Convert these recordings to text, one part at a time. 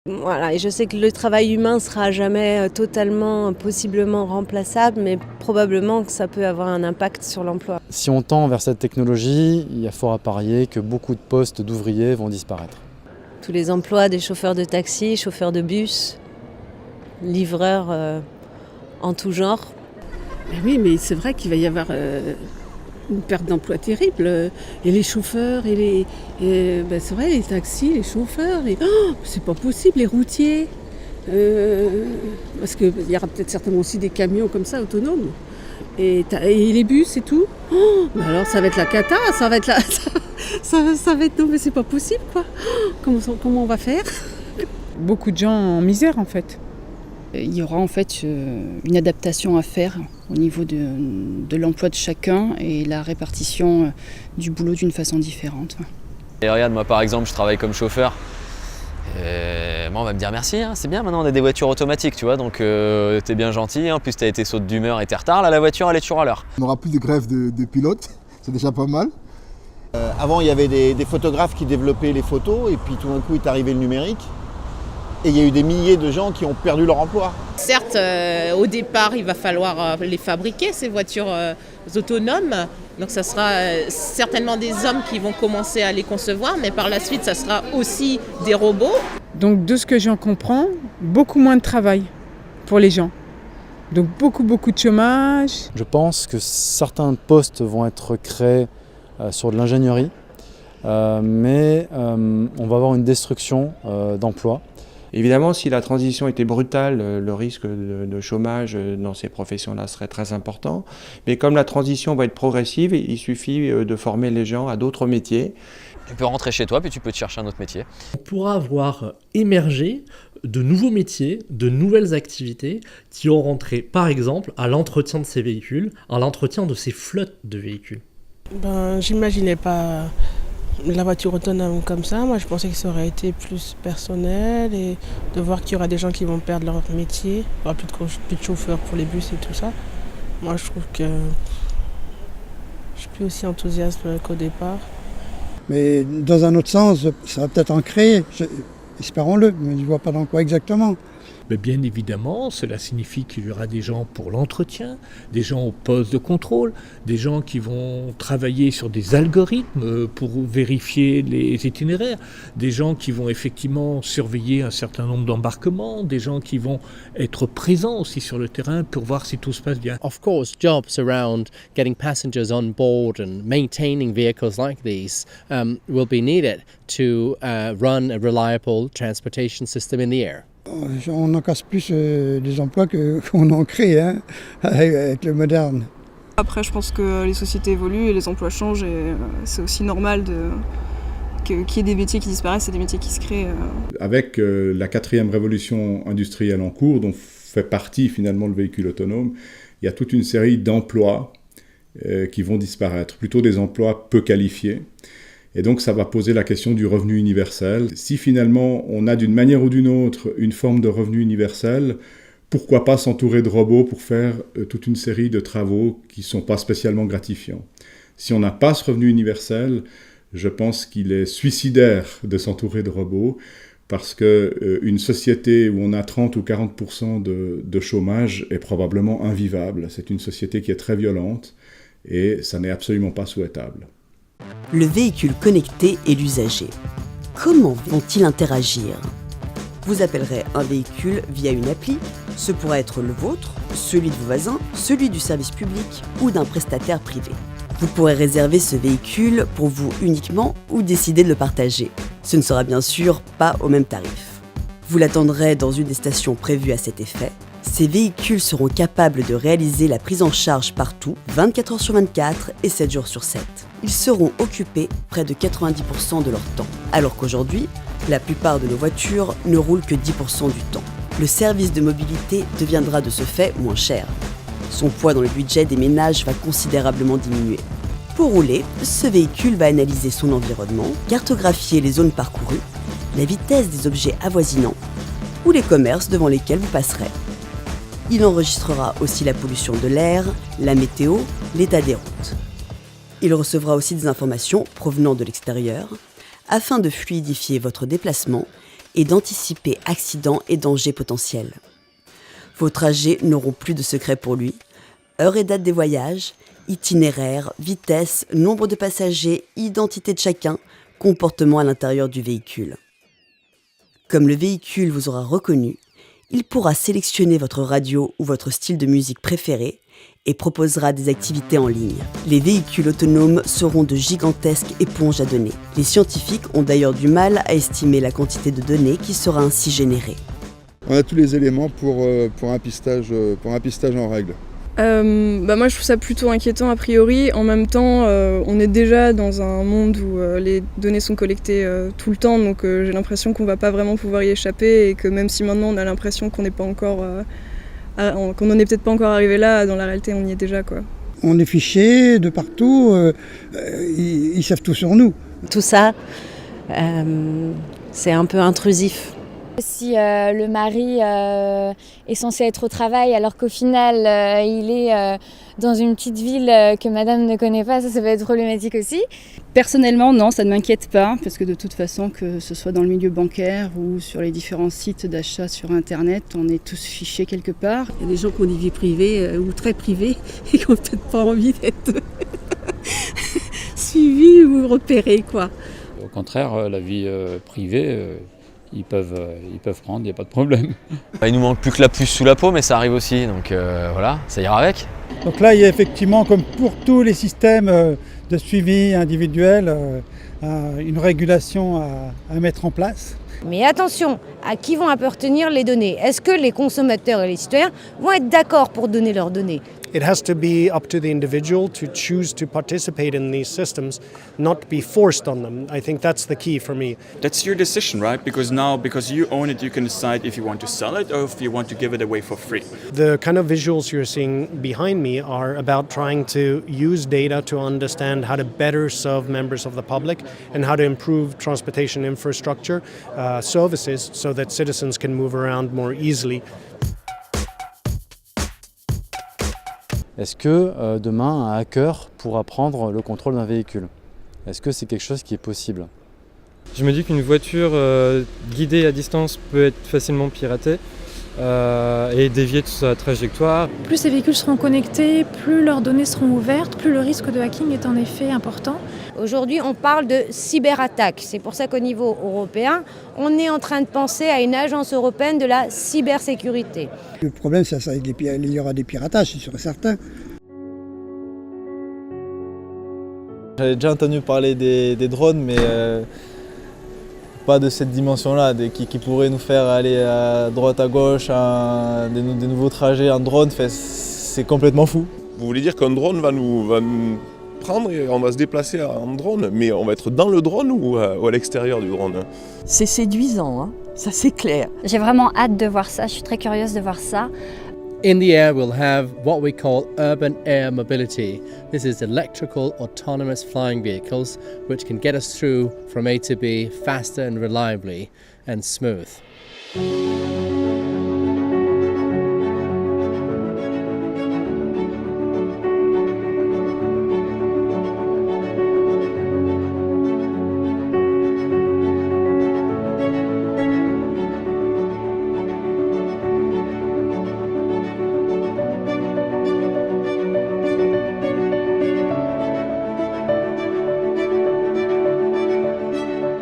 Voilà, et je sais que le travail humain sera jamais totalement, possiblement remplaçable, mais probablement que ça peut avoir un impact sur l'emploi. Si on tend vers cette technologie, il y a fort à parier que beaucoup de postes d'ouvriers vont disparaître. Tous les emplois des chauffeurs de taxi, chauffeurs de bus, livreurs en tout genre. Mais oui, mais c'est vrai qu'il va y avoir une perte d'emploi terrible. Et les chauffeurs, c'est vrai, les taxis, les chauffeurs, c'est pas possible, les routiers. Parce qu'il y aura peut-être certainement aussi des camions comme ça, autonomes. Et les bus et tout. Mais alors ça va être la cata, ça va être la... ça va être... Non mais c'est pas possible quoi. Comment on va faire? Beaucoup de gens en misère en fait. Il y aura en fait une adaptation à faire au niveau de l'emploi de chacun et la répartition du boulot d'une façon différente. Et regarde, moi par exemple, je travaille comme chauffeur. Et moi on va me dire merci, hein, c'est bien, maintenant on a des voitures automatiques, tu vois, donc t'es bien gentil, en plus t'as été saute d'humeur et t'es en retard, là la voiture elle est toujours à l'heure. On n'aura plus de grève de pilotes, c'est déjà pas mal. Avant il y avait des photographes qui développaient les photos et puis tout d'un coup est arrivé le numérique. Et il y a eu des milliers de gens qui ont perdu leur emploi. Certes, au départ, il va falloir les fabriquer, ces voitures autonomes. Donc ça sera certainement des hommes qui vont commencer à les concevoir, mais par la suite, ça sera aussi des robots. Donc de ce que j'en comprends, beaucoup moins de travail pour les gens. Donc beaucoup de chômage. Je pense que certains postes vont être créés sur de l'ingénierie, mais on va avoir une destruction d'emplois. Évidemment, si la transition était brutale, le risque de chômage dans ces professions-là serait très important. Mais comme la transition va être progressive, il suffit de former les gens à d'autres métiers. Tu peux rentrer chez toi puis tu peux te chercher un autre métier. On pourra voir émerger de nouveaux métiers, de nouvelles activités qui auront trait par exemple à l'entretien de ces véhicules, à l'entretien de ces flottes de véhicules. J'imaginais pas la voiture autonome comme ça. Moi je pensais que ça aurait été plus personnel et de voir qu'il y aura des gens qui vont perdre leur métier, il n'y aura plus de chauffeurs pour les bus et tout ça. Moi je trouve que je suis plus aussi enthousiaste qu'au départ. Mais dans un autre sens, ça va peut-être en créer, espérons-le, mais je ne vois pas dans quoi exactement. Mais bien évidemment, cela signifie qu'il y aura des gens pour l'entretien, des gens au poste de contrôle, des gens qui vont travailler sur des algorithmes pour vérifier les itinéraires, des gens qui vont effectivement surveiller un certain nombre d'embarquements, des gens qui vont être présents aussi sur le terrain pour voir si tout se passe bien. Of course, jobs around getting passengers on board and maintaining vehicles like these will be needed to run a reliable transportation system in the air. On en casse plus des emplois qu'on en crée avec le moderne. Après, je pense que les sociétés évoluent et les emplois changent et c'est aussi normal qu'il y ait des métiers qui disparaissent et des métiers qui se créent. Avec la 4e révolution industrielle en cours, dont fait partie finalement le véhicule autonome, il y a toute une série d'emplois qui vont disparaître, plutôt des emplois peu qualifiés. Et donc ça va poser la question du revenu universel. Si finalement on a d'une manière ou d'une autre une forme de revenu universel, pourquoi pas s'entourer de robots pour faire toute une série de travaux qui ne sont pas spécialement gratifiants. Si on n'a pas ce revenu universel, je pense qu'il est suicidaire de s'entourer de robots parce qu'une société où on a 30 ou 40% de chômage est probablement invivable. C'est une société qui est très violente et ça n'est absolument pas souhaitable. Le véhicule connecté et l'usager. Comment vont-ils interagir? Vous appellerez un véhicule via une appli. Ce pourra être le vôtre, celui de vos voisins, celui du service public ou d'un prestataire privé. Vous pourrez réserver ce véhicule pour vous uniquement ou décider de le partager. Ce ne sera bien sûr pas au même tarif. Vous l'attendrez dans une des stations prévues à cet effet. Ces véhicules seront capables de réaliser la prise en charge partout, 24 heures sur 24 et 7 jours sur 7. Ils seront occupés près de 90% de leur temps, alors qu'aujourd'hui, la plupart de nos voitures ne roulent que 10% du temps. Le service de mobilité deviendra de ce fait moins cher. Son poids dans le budget des ménages va considérablement diminuer. Pour rouler, ce véhicule va analyser son environnement, cartographier les zones parcourues, la vitesse des objets avoisinants ou les commerces devant lesquels vous passerez. Il enregistrera aussi la pollution de l'air, la météo, l'état des routes. Il recevra aussi des informations provenant de l'extérieur afin de fluidifier votre déplacement et d'anticiper accidents et dangers potentiels. Vos trajets n'auront plus de secret pour lui. Heure et date des voyages, itinéraire, vitesse, nombre de passagers, identité de chacun, comportement à l'intérieur du véhicule. Comme le véhicule vous aura reconnu, il pourra sélectionner votre radio ou votre style de musique préféré et proposera des activités en ligne. Les véhicules autonomes seront de gigantesques éponges à données. Les scientifiques ont d'ailleurs du mal à estimer la quantité de données qui sera ainsi générée. On a tous les éléments pour un pistage en règle. Moi je trouve ça plutôt inquiétant a priori. En même temps, on est déjà dans un monde où les données sont collectées tout le temps, donc j'ai l'impression qu'on va pas vraiment pouvoir y échapper et que même si maintenant on a l'impression qu'on n'est pas encore, qu'on n'en est peut-être pas encore arrivé là, dans la réalité on y est déjà quoi. On est fichés de partout, ils savent tout sur nous. Tout ça, c'est un peu intrusif. Si le mari est censé être au travail alors qu'au final il est dans une petite ville que madame ne connaît pas, ça va être problématique aussi. Personnellement, non, ça ne m'inquiète pas, parce que de toute façon, que ce soit dans le milieu bancaire ou sur les différents sites d'achat sur Internet, on est tous fichés quelque part. Il y a des gens qui ont des vies privées ou très privées et qui n'ont peut-être pas envie d'être suivis ou repérés, quoi. Au contraire, la vie privée, ils peuvent prendre, il n'y a pas de problème. Il nous manque plus que la puce sous la peau, mais ça arrive aussi, donc voilà, ça ira avec. Donc là, il y a effectivement, comme pour tous les systèmes de suivi individuel, une régulation à mettre en place. Mais attention, à qui vont appartenir les données? Est-ce que les consommateurs et les citoyens vont être d'accord pour donner leurs données? It has to be up to the individual to choose to participate in these systems, not be forced on them. I think that's the key for me. That's your decision, right? Because now, because you own it, you can decide if you want to sell it or if you want to give it away for free. The kind of visuals you're seeing behind me are about trying to use data to understand how to better serve members of the public and how to improve transportation infrastructure services so that citizens can move around more easily. Est-ce que demain un hacker pourra prendre le contrôle d'un véhicule? Est-ce que c'est quelque chose qui est possible? Je me dis qu'une voiture guidée à distance peut être facilement piratée et dévier de sa trajectoire. Plus ces véhicules seront connectés, plus leurs données seront ouvertes, plus le risque de hacking est en effet important. Aujourd'hui, on parle de cyberattaque. C'est pour ça qu'au niveau européen, on est en train de penser à une agence européenne de la cybersécurité. Le problème, il y aura des piratages, c'est sûr et certain. J'avais déjà entendu parler des drones, mais pas de cette dimension-là, qui pourraient nous faire aller à droite, à gauche, des nouveaux trajets en drone. C'est complètement fou. Vous voulez dire qu'un drone va nous prendre et on va se déplacer en drone, mais on va être dans le drone ou à l'extérieur du drone? C'est séduisant, hein, ça c'est clair. J'ai vraiment hâte de voir ça, je suis très curieuse de voir ça. In the air, we'll have what we call urban air mobility. This is electrical autonomous flying vehicles which can get us through from A to B faster and reliably and smooth.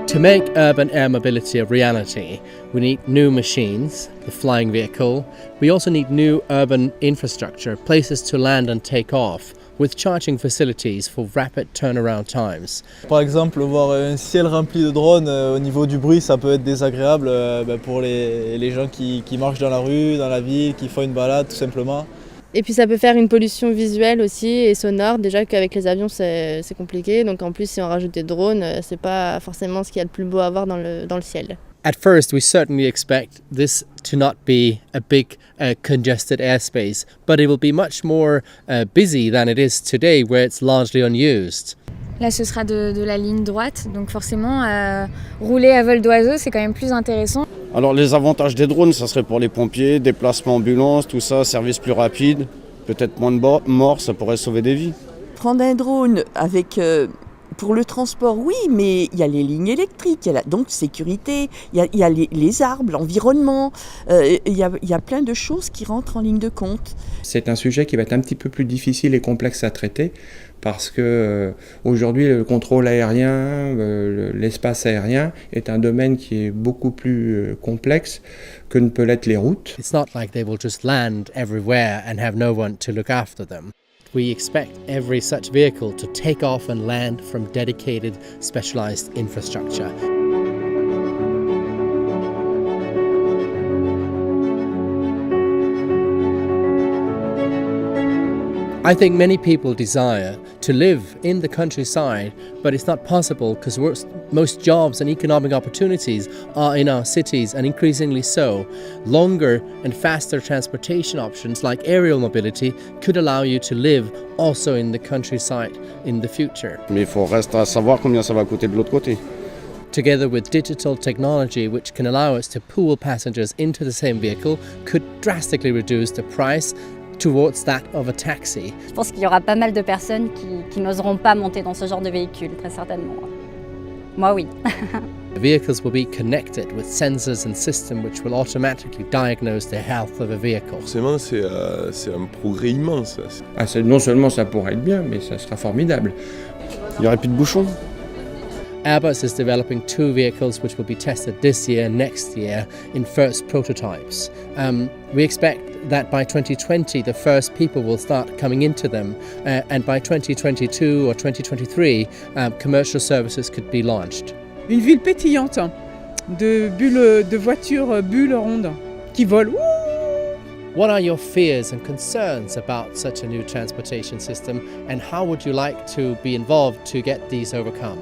To make urban air mobility a reality, we need new machines, the flying vehicle. We also need new urban infrastructure, places to land and take off, with charging facilities for rapid turnaround times. Par exemple, voir un ciel rempli de drones, au niveau du bruit, ça peut être désagréable pour les gens qui marchent dans la rue, dans la ville, qui font une balade tout simplement. Et puis ça peut faire une pollution visuelle aussi et sonore, déjà qu'avec les avions c'est compliqué, donc en plus si on rajoute des drones, c'est pas forcément ce qu'il y a de plus beau à voir dans le ciel. At first, we certainly expect this to not be a big congested airspace, but it will be much more busy than it is today, where it's largely unused. Là, ce sera de la ligne droite, donc forcément, rouler à vol d'oiseau, c'est quand même plus intéressant. Alors les avantages des drones, ça serait pour les pompiers, déplacement ambulance, tout ça, service plus rapide, peut-être moins de morts, ça pourrait sauver des vies. Prendre un drone avec Pour le transport, oui, mais il y a les lignes électriques, il y a donc sécurité, il y a les arbres, l'environnement, il y a plein de choses qui rentrent en ligne de compte. C'est un sujet qui va être un petit peu plus difficile et complexe à traiter parce que aujourd'hui le contrôle aérien, l'espace aérien est un domaine qui est beaucoup plus complexe que ne peut l'être les routes. It's not like they will just land everywhere and have no one to look after them. We expect every such vehicle to take off and land from dedicated, specialized infrastructure. I think many people desire to live in the countryside, but it's not possible because most jobs and economic opportunities are in our cities, and increasingly so. Longer and faster transportation options like aerial mobility could allow you to live also in the countryside in the future. Mais il faut rester à savoir combien ça va coûter de l'autre côté. Together with digital technology which can allow us to pool passengers into the same vehicle could drastically reduce the price towards that of a taxi. Je pense qu'il y aura pas mal de personnes qui n'oseront pas monter dans ce genre de véhicule, très certainement. Moi, oui. The vehicles will be connected with sensors and systems which will automatically diagnose the health of a vehicle. Forcément, c'est un progrès immense. Non seulement ça pourrait être bien, mais ça sera formidable. Il n'y aurait plus de bouchons. Airbus is developing 2 vehicles which will be tested this year and next year in first prototypes. We expect that by 2020 the first people will start coming into them, and by 2022 or 2023 commercial services could be launched. Une ville pétillante de voitures bulles rondes qui volent. What are your fears and concerns about such a new transportation system, and how would you like to be involved to get these overcome?